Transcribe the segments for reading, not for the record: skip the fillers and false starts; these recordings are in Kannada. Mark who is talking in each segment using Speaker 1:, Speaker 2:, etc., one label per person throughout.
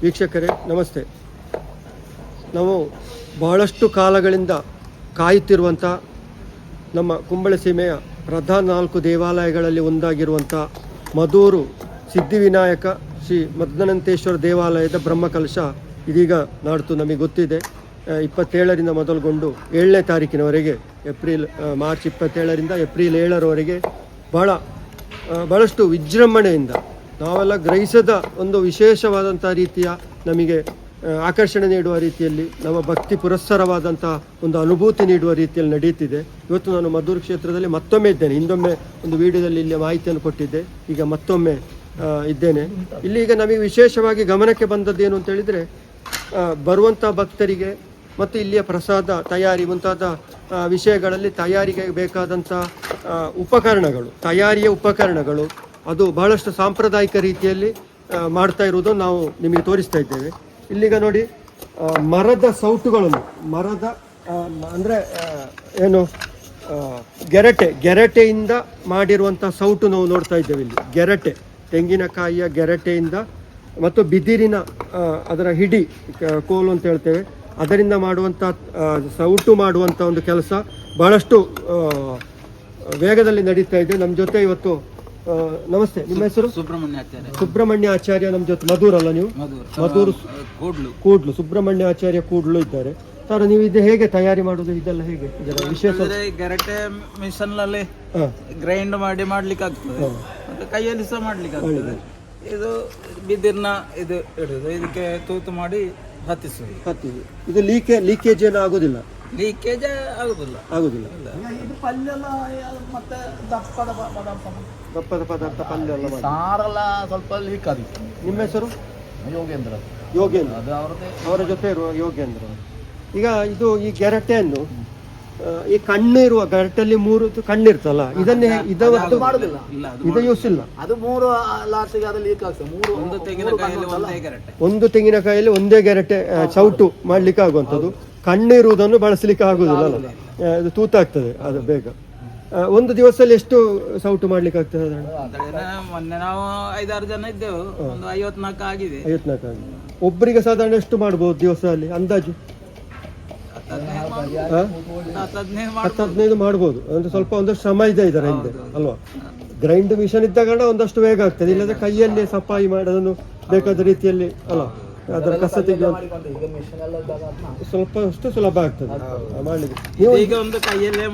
Speaker 1: ವೀಕ್ಷಕರೇ ನಮಸ್ತೆ. ನಾವು ಬಹಳಷ್ಟು ಕಾಲಗಳಿಂದ ಕಾಯುತ್ತಿರುವಂಥ ನಮ್ಮ ಕುಂಬಳೆ ಸೀಮೆಯ ಪ್ರಧಾನ 4 ದೇವಾಲಯಗಳಲ್ಲಿ ಒಂದಾಗಿರುವಂಥ ಮದೂರು ಸಿದ್ಧಿವಿನಾಯಕ ಶ್ರೀ ಮದನಂತೇಶ್ವರ ದೇವಾಲಯದ ಬ್ರಹ್ಮಕಲಶ ಇದೀಗ ನಾಡ್ತು ನಮಗೆ ಗೊತ್ತಿದೆ. 27ರಿಂದ ಮೊದಲುಗೊಂಡು 7ನೇ ತಾರೀಕಿನವರೆಗೆ ಮಾರ್ಚ್ 27ರಿಂದ ಏಪ್ರಿಲ್ 7ರವರೆಗೆ ಬಹಳಷ್ಟು ವಿಜೃಂಭಣೆಯಿಂದ ನಾವೆಲ್ಲ ಗ್ರಹಿಸದ ಒಂದು ವಿಶೇಷವಾದಂಥ ರೀತಿಯ ನಮಗೆ ಆಕರ್ಷಣೆ ನೀಡುವ ರೀತಿಯಲ್ಲಿ ನಮ್ಮ ಭಕ್ತಿ ಪುರಸ್ಸರವಾದಂಥ ಒಂದು ಅನುಭೂತಿ ನೀಡುವ ರೀತಿಯಲ್ಲಿ ನಡೆಯುತ್ತಿದೆ. ಇವತ್ತು ನಾನು ಮದ್ದೂರು ಕ್ಷೇತ್ರದಲ್ಲಿ ಮತ್ತೊಮ್ಮೆ ಇದ್ದೇನೆ. ಹಿಂದೊಮ್ಮೆ ಒಂದು ವಿಡಿಯೋದಲ್ಲಿ ಇಲ್ಲಿ ಮಾಹಿತಿಯನ್ನು ಕೊಟ್ಟಿದ್ದೆ, ಈಗ ಮತ್ತೊಮ್ಮೆ ಇದ್ದೇನೆ. ಇಲ್ಲಿ ಈಗ ನಮಗೆ ವಿಶೇಷವಾಗಿ ಗಮನಕ್ಕೆ ಬಂದದ್ದು ಏನು ಅಂತ ಹೇಳಿದರೆ, ಬರುವಂಥ ಭಕ್ತರಿಗೆ ಮತ್ತು ಇಲ್ಲಿಯ ಪ್ರಸಾದ ತಯಾರಿ ಮುಂತಾದ ವಿಷಯಗಳಲ್ಲಿ ತಯಾರಿಗೆ ಬೇಕಾದಂಥ ತಯಾರಿಯ ಉಪಕರಣಗಳು ಅದು ಬಹಳಷ್ಟು ಸಾಂಪ್ರದಾಯಿಕ ರೀತಿಯಲ್ಲಿ ಮಾಡ್ತಾ ಇರುವುದು ನಾವು ನಿಮಗೆ ತೋರಿಸ್ತಾ ಇದ್ದೇವೆ. ಇಲ್ಲಿಗ ನೋಡಿ, ಮರದ ಸೌಟುಗಳನ್ನು ಅಂದರೆ ಏನು ಗೆರಟೆಯಿಂದ ಮಾಡಿರುವಂಥ ಸೌಟು ನಾವು ನೋಡ್ತಾ ಇದ್ದೇವೆ. ಇಲ್ಲಿ ತೆಂಗಿನಕಾಯಿಯ ಗೆರಟೆಯಿಂದ ಮತ್ತು ಬಿದಿರಿನ ಅದರ ಹಿಡಿ ಕೋಲು ಅಂತ ಹೇಳ್ತೇವೆ, ಅದರಿಂದ ಮಾಡುವಂಥ ಸೌಟು ಮಾಡುವಂಥ ಒಂದು ಕೆಲಸ ಬಹಳಷ್ಟು ವೇಗದಲ್ಲಿ ನಡೀತಾ ಇದೆ. ನಮ್ಮ ಜೊತೆ ಇವತ್ತು ನಮಸ್ತೆ, ನಿಮ್ಮ ಹೆಸರು? ಸುಬ್ರಹ್ಮಣ್ಯ ಆಚಾರ್ಯ ನಮ್ಮ ಜೊತೆ. ಮದೂರಲ್ಲ ನೀವು? ಮದೂರು ಕೂಡ್ಲು ಸುಬ್ರಹ್ಮಣ್ಯ ಆಚಾರ್ಯ ಕೂಡ್ಲು ಇದ್ದಾರೆ ಸರ್. ನೀವು ಇದು ಹೇಗೆ ತಯಾರಿ ಮಾಡುದು, ಇದೆಲ್ಲ ಹೇಗೆ ಇದರ ವಿಶೇಷ?
Speaker 2: ಗೆರಟೆ ಮಿಷನ್ ನಲ್ಲಿ ಗ್ರೈಂಡ್ ಮಾಡ್ಲಿಕ್ಕೆ ಆಗ್ತದೆ, ಮತ್ತೆ ಕೈಯಲ್ಲಿ ಸಹ ಮಾಡ್ಲಿಕ್ಕೆ ಆಗ್ತದೆ. ಇದು ಬಿದಿರ್ನ ಇದು ಇಡುದು, ಇದಕ್ಕೆ ತೂತು ಮಾಡಿ ಹತ್ತಿಸುದು.
Speaker 1: ಇದು ಲೀಕೇಜ್ ಏನು ಆಗುದಿಲ್ಲ?
Speaker 2: ಲೀಕೇಜ್ ಆಗುದಿಲ್ಲ.
Speaker 1: ಇದು
Speaker 2: ಪಲ್ಯ ಮತ್ತೆ
Speaker 1: ದಪ್ಪದ ಪದಾರ್ಥ ಪಲ್ಯ ಎಲ್ಲ
Speaker 2: ಸಾರೆಲ್ಲ ಸ್ವಲ್ಪ ಲೀಕ್ ಆದಿತ್ತು.
Speaker 1: ನಿಮ್ಮ ಹೆಸರು?
Speaker 2: ಯೋಗೇಂದ್ರ.
Speaker 1: ಅದು ಅವರ ಜೊತೆ ಇರುವ ಯೋಗೇಂದ್ರ. ಈಗ ಇದು ಈ ಗೆರಟೆಯನ್ನು ಈ ಕಣ್ಣಿರುವ ಗೆರಟೆಯಲ್ಲಿ 3 ಕಣ್ಣಿರ್ತಲ್ಲ, ಇದನ್ನೇ ಇದು ಯೂಸ್ ಇಲ್ಲ.
Speaker 2: ಅದು 3 ಲಾಸ್ಟಿಗೆ ಅದು ಲೀಕ್ ಆಗ್ತದೆ.
Speaker 1: ಒಂದು ತೆಂಗಿನಕಾಯಲ್ಲಿ ಒಂದೇ ಗೆರಟೆ ಚೌಟು ಮಾಡ್ಲಿಕ್ಕೆ ಆಗುವಂಥದ್ದು. ಕಣ್ಣಿರುವುದನ್ನು ಬಳಸಲಿಕ್ಕೆ ಆಗುದಿಲ್ಲ ಅಲ್ಲ, ಅದು ತೂತಾಗ್ತದೆ ಅದು ಬೇಗ. ಒಂದು ದಿವಸದಲ್ಲಿ ಎಷ್ಟು ಸೌಟು ಮಾಡ್ಲಿಕ್ಕೆ ಆಗ್ತದೆ?
Speaker 2: ಮೊನ್ನೆ ನಾವು 5-6 ಜನ ಇದ್ದೆವು, ಒಂದು 54 ಆಗಿದೆ.
Speaker 1: 54 ಆಗಿದೆ. ಒಬ್ಬರಿಗೆ ಸಾಧಾರಣ ಎಷ್ಟು ಮಾಡ್ಬೋದು ದಿವಸದಲ್ಲಿ ಅಂದಾಜು? 10-15 ಮಾಡ್ಬೋದು. ಅಂದ್ರೆ ಸ್ವಲ್ಪ ಒಂದಷ್ಟು ಶ್ರಮ ಇದೆ ಇದರ ಹಿಂದೆ ಅಲ್ವಾ? ಗ್ರೈಂಡ್ ಮಿಷನ್ ಇದ್ದ ಕಾರಣ ಒಂದಷ್ಟು ಬೇಗ ಆಗ್ತದೆ, ಇಲ್ಲದ್ರೆ ಕೈಯಲ್ಲಿ ಸಫಾಯಿ ಮಾಡೋದನ್ನು ಬೇಕಾದ ರೀತಿಯಲ್ಲಿ ಅಲ್ಲ, ಅದರ ಕಸ ತೆಗೆಯುವ ಸ್ವಲ್ಪ ಅಷ್ಟು ಸುಲಭ ಆಗ್ತದೆ ಮಾಡ್ಲಿಕ್ಕೆ. ನೀವು
Speaker 2: ಈಗ ಒಂದು ಕೈಯಲ್ಲೇ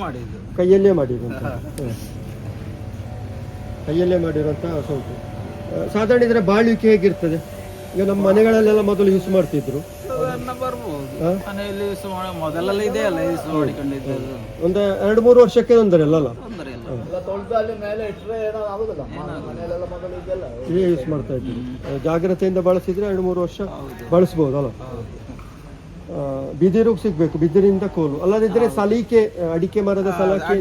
Speaker 1: ಮಾಡಿರುವಂಥ ಸೌಟು. ಸಾಧಾರಣ ಇದರ ಬಾಳ್ವಿಕೆ ಹೇಗಿರ್ತದೆ? ಈಗ ನಮ್ಮ ಮನೆಗಳಲ್ಲೆಲ್ಲ ಮೊದಲು ಯೂಸ್ ಮಾಡ್ತಿದ್ರು, ಒಂದು 2-3 ವರ್ಷಕ್ಕೆ ತೊಂದರೆಲ್ಲ ಇದೇ ಯೂಸ್ ಮಾಡ್ತಾ ಇದ್ದೀವಿ. ಜಾಗ್ರತೆಯಿಂದ ಬಳಸಿದ್ರೆ 2-3 ವರ್ಷ ಬಳಸ್ಬೋದು ಅಲ್ಲ. ಬಿದಿರು ಸಿಗ್ಬೇಕು, ಬಿದಿರಿಂದ ಕೋಲು, ಅಲ್ಲದಿದ್ರೆ ಸಲಿಕೆ ಅಡಿಕೆ ಮರದ ಸಲಾಕೆ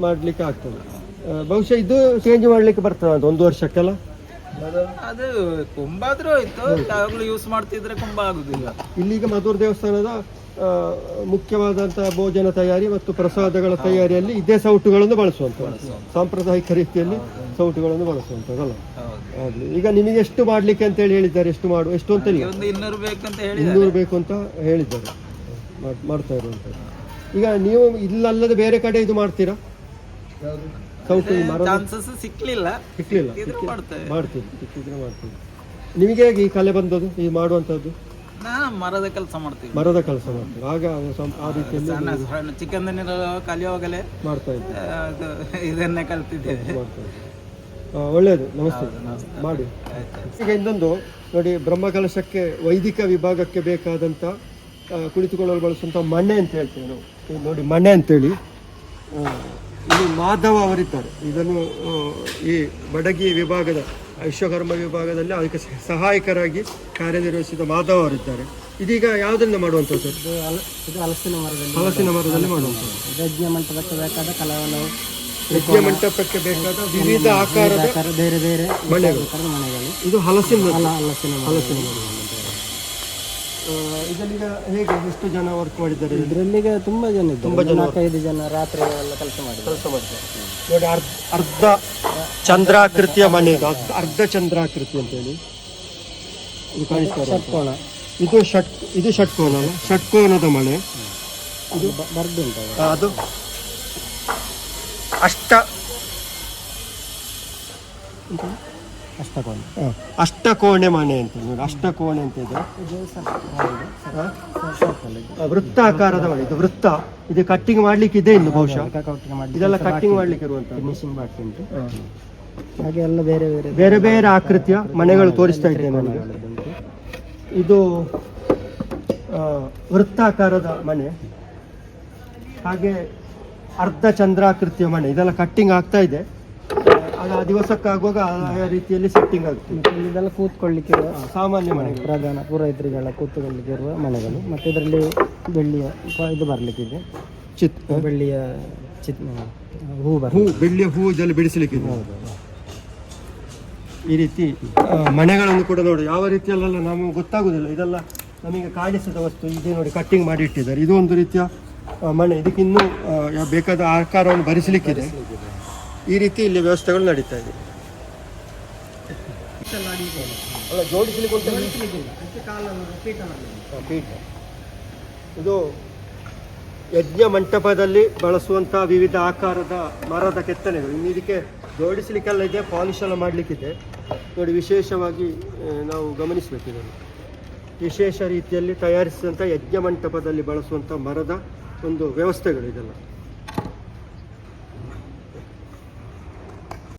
Speaker 1: ಮಾಡ್ಲಿಕ್ಕೆ ಆಗ್ತದೆ. ಬಹುಶಃ ಇದು ಚೇಂಜ್ ಮಾಡ್ಲಿಕ್ಕೆ ಬರ್ತದೆ ಅಂತ 1 ವರ್ಷಕ್ಕೆಲ್ಲ.
Speaker 2: ಅದು ಕೊಂಬಾದ್ರೂ ಆಯ್ತು, ಯಾವಾಗಲೂ ಯೂಸ್ ಮಾಡ್ತಿದ್ರೆ ಕೊಂಬ ಆಗುದಿಲ್ಲ.
Speaker 1: ಇಲ್ಲಿಗ ಮಧುರ ದೇವಸ್ಥಾನದ ಮುಖ್ಯವಾದಂತಹ ಭೋಜನ ತಯಾರಿ ಮತ್ತು ಪ್ರಸಾದಗಳ ತಯಾರಿಯಲ್ಲಿ ಇದೇ ಸೌಟುಗಳನ್ನು ಬಳಸುವಂಥದ್ದು, ಸಾಂಪ್ರದಾಯಿಕ ರೀತಿಯಲ್ಲಿ ಸೌಟುಗಳನ್ನು ಬಳಸುವಂಥದ್ದಲ್ಲ. ಆಗ್ಲಿ, ಈಗ ನಿಮಗೆ ಎಷ್ಟು ಮಾಡ್ಲಿಕ್ಕೆ ಅಂತ ಹೇಳಿ ಹೇಳಿದ್ದಾರೆ? ಎಷ್ಟು ಅಂತ ಇಲ್ಲ, 200 ಬೇಕು ಅಂತ ಹೇಳಿದ್ದಾರೆ, ಮಾಡ್ತಾ ಇರುವಂಥದ್ದು. ಈಗ ನೀವು ಇಲ್ಲಲ್ಲದೆ ಬೇರೆ ಕಡೆ ಇದು ಮಾಡ್ತೀರಾ? ಸೌಟು
Speaker 2: ಸಿಕ್ಲಿಲ್ಲ,
Speaker 1: ಮಾಡ್ತೀವಿ. ನಿಮಗೆ ಹೇಗೆ ಈ ಕಲೆ ಬಂದದ್ದು, ಈ ಮಾಡುವಂಥದ್ದು?
Speaker 2: ಮರದ ಕೆಲಸ ಮಾಡ್ತೀವಿ.
Speaker 1: ಆಗ ಆ ರೀತಿಯಲ್ಲಿ
Speaker 2: ಚಿಕ್ಕಂದ ಕಲಿಯುವಾಗಲೇ
Speaker 1: ಮಾಡ್ತಾ ಇದ್ದೆ,
Speaker 2: ಇದನ್ನೇ ಕಲ್ತಿದ್ದೇವೆ.
Speaker 1: ಒಳ್ಳೆಯದು, ನಮಸ್ತೆ, ಮಾಡಿ. ಈಗ ಇನ್ನೊಂದು ನೋಡಿ, ಬ್ರಹ್ಮಕಲಶಕ್ಕೆ ವೈದಿಕ ವಿಭಾಗಕ್ಕೆ ಬೇಕಾದಂಥ ಕುಳಿತುಕೊಳ್ಳಲು ಬಳಸುವಂಥ ಮಣೆ ಅಂತ ಹೇಳ್ತೇವೆ ನಾವು. ನೋಡಿ, ಮಣೆ ಅಂತೇಳಿ ಇಲ್ಲಿ ಮಾಧವ ಅವರಿದ್ದಾರೆ. ಇದನ್ನು ಈ ಬಡಗಿ ವಿಭಾಗದ ವಿಶ್ವಕರ್ಮ ವಿಭಾಗದಲ್ಲಿ ಅದಕ್ಕೆ ಸಹಾಯಕರಾಗಿ ಕಾರ್ಯನಿರ್ವಹಿಸಿದ ಮಾಧವ ಅವರಿದ್ದಾರೆ. ಇದೀಗ ಯಾವುದರಿಂದ ಮಾಡುವಂಥದ್ದು?
Speaker 3: ಇದು ಹಲಸಿನ
Speaker 1: ಮರದಲ್ಲಿ ಮಾಡುವಂಥದ್ದು.
Speaker 3: ಯಜ್ಞ ಮಂಟಪಕ್ಕೆ ಬೇಕಾದ ಕಲಾವನ್ನು,
Speaker 1: ಯಜ್ಞ ಮಂಟಪಕ್ಕೆ ಬೇಕಾದ ವಿವಿಧ ಆಕಾರದ
Speaker 3: ಬೇರೆ ಬೇರೆ
Speaker 1: ಮನೆಗಳು. ಇದು ಹಲಸಿನ
Speaker 3: ಮರ.
Speaker 1: ಇದನ್ನೀಗ ಹೇಗೆ ಎಷ್ಟು ಜನ ವರ್ಕ್ ಮಾಡಿದ್ದಾರೆ
Speaker 3: ಇದರಲ್ಲಿಗ? ತುಂಬ ಜನ ಇದ್ದಾರೆ, 4-5 ಜನ ರಾತ್ರಿ ಎಲ್ಲ ಕೆಲಸ ಮಾಡಿದ್ದಾರೆ.
Speaker 1: ನೋಡಿ, ಅರ್ಧ ಚಂದ್ರಾಕೃತಿಯ ಮನೆ, ಅರ್ಧ ಚಂದ್ರಾಕೃತಿ ಅಂತೇಳಿ ಇದು ಕಾಣಿಸ್ತಾ ಇರೋದು.
Speaker 3: ಷಟ್ಕೋನ
Speaker 1: ಇದು ಷಟ್ಕೋನ ಅಲ್ಲ, ಷಟ್ಕೋನದ ಮನೆ.
Speaker 3: ಇದು ಬರ್ದುಂಟು
Speaker 1: ಅದು
Speaker 3: ಅಷ್ಟಕೋನ.
Speaker 1: ಅಷ್ಟಕೋಣೆ ಮನೆ ಅಂತ ನೋಡಿ, ಅಷ್ಟಕೋಣೆ ಅಂತ ಇದೆ.
Speaker 3: ಇದು
Speaker 1: ವೃತ್ತಾಕಾರದ ಮನೆ, ಇದು ವೃತ್ತ. ಇದು ಕಟ್ಟಿಂಗ್ ಮಾಡ್ಲಿಕ್ಕೆ ಇದೆ ಇನ್ನು ಬಹುಶಃ, ಇದೆಲ್ಲ ಕಟ್ಟಿಂಗ್ ಮಾಡ್ಲಿಕ್ಕೆ ಇರುವಂತ
Speaker 3: ಫಿನಿಶಿಂಗ್ ಬಾಕಿ ಉಂಟು. ಹಾಗೆ ಎಲ್ಲ ಬೇರೆ ಬೇರೆ
Speaker 1: ಬೇರೆ ಬೇರೆ ಆಕೃತಿಯ ಮನೆಗಳು ತೋರಿಸ್ತಾ ಇದ್ದೇನೆ ನನಗೆ. ಇದು ವೃತ್ತಾಕಾರದ ಮನೆ, ಹಾಗೆ ಅರ್ಧ ಚಂದ್ರಾಕೃತಿಯ ಮನೆ. ಇದೆಲ್ಲ ಕಟ್ಟಿಂಗ್ ಆಗ್ತಾ ಇದೆ. ಅದು ಆ ದಿವಸಕ್ಕಾಗುವಾಗ ಆ ರೀತಿಯಲ್ಲಿ ಸೆಟ್ಟಿಂಗ್ ಆಗ್ತದೆ.
Speaker 3: ಮತ್ತೆ ಇದೆಲ್ಲ ಕೂತ್ಕೊಳ್ಳಿಕ್ಕೆ ಇರುವ
Speaker 1: ಸಾಮಾನ್ಯ ಮನೆಗಳು,
Speaker 3: ಪ್ರಧಾನ ಪುರೋಹಿತರಿಗೆಲ್ಲ ಕೂತ್ಕೊಳ್ಳಿಕ್ಕೆ ಇರುವ ಮನೆಗಳು. ಮತ್ತೆ ಇದರಲ್ಲಿ ಬೆಳ್ಳಿಯ ಇದು ಬರ್ಲಿಕ್ಕಿದೆ, ಬೆಳ್ಳಿಯ ಹೂ
Speaker 1: ಬೆಳ್ಳಿಯ ಹೂ ಇದೆಲ್ಲ ಬಿಡಿಸಲಿಕ್ಕೆ ಇದೆ. ಈ ರೀತಿ ಮನೆಗಳನ್ನು ಕೂಡ ನೋಡಿ, ಯಾವ ರೀತಿಯಲ್ಲೆಲ್ಲ ನಮಗೆ ಗೊತ್ತಾಗುದಿಲ್ಲ, ಇದೆಲ್ಲ ನಮಗೆ ಕಾಣಿಸಿದ ವಸ್ತು. ಇದೇ ನೋಡಿ ಕಟ್ಟಿಂಗ್ ಮಾಡಿ ಇಟ್ಟಿದ್ದಾರೆ. ಇದು ಒಂದು ರೀತಿಯ ಮನೆ. ಇದಕ್ಕಿನ್ನೂ ಬೇಕಾದ ಆಕಾರವನ್ನು ಭರಿಸಲಿಕ್ಕಿದೆ. ಈ ರೀತಿ ಇಲ್ಲಿ ವ್ಯವಸ್ಥೆಗಳು ನಡೀತಾ ಇದೆ. ಇದು ಯಜ್ಞ ಮಂಟಪದಲ್ಲಿ ಬಳಸುವಂತಹ ವಿವಿಧ ಆಕಾರದ ಮರದ ಕೆತ್ತನೆಗಳು. ಇನ್ನು ಇದಕ್ಕೆ ಜೋಡಿಸಲಿಕ್ಕೆಲ್ಲ ಇದೆ, ಪಾಲಿಶ್ ಎಲ್ಲ ಮಾಡಲಿಕ್ಕಿದೆ. ನೋಡಿ, ವಿಶೇಷವಾಗಿ ನಾವು ಗಮನಿಸಬೇಕಿದೆ. ವಿಶೇಷ ರೀತಿಯಲ್ಲಿ ತಯಾರಿಸಿದಂಥ ಯಜ್ಞ ಮಂಟಪದಲ್ಲಿ ಬಳಸುವಂಥ ಮರದ ಒಂದು ವ್ಯವಸ್ಥೆಗಳು ಇದೆಲ್ಲ.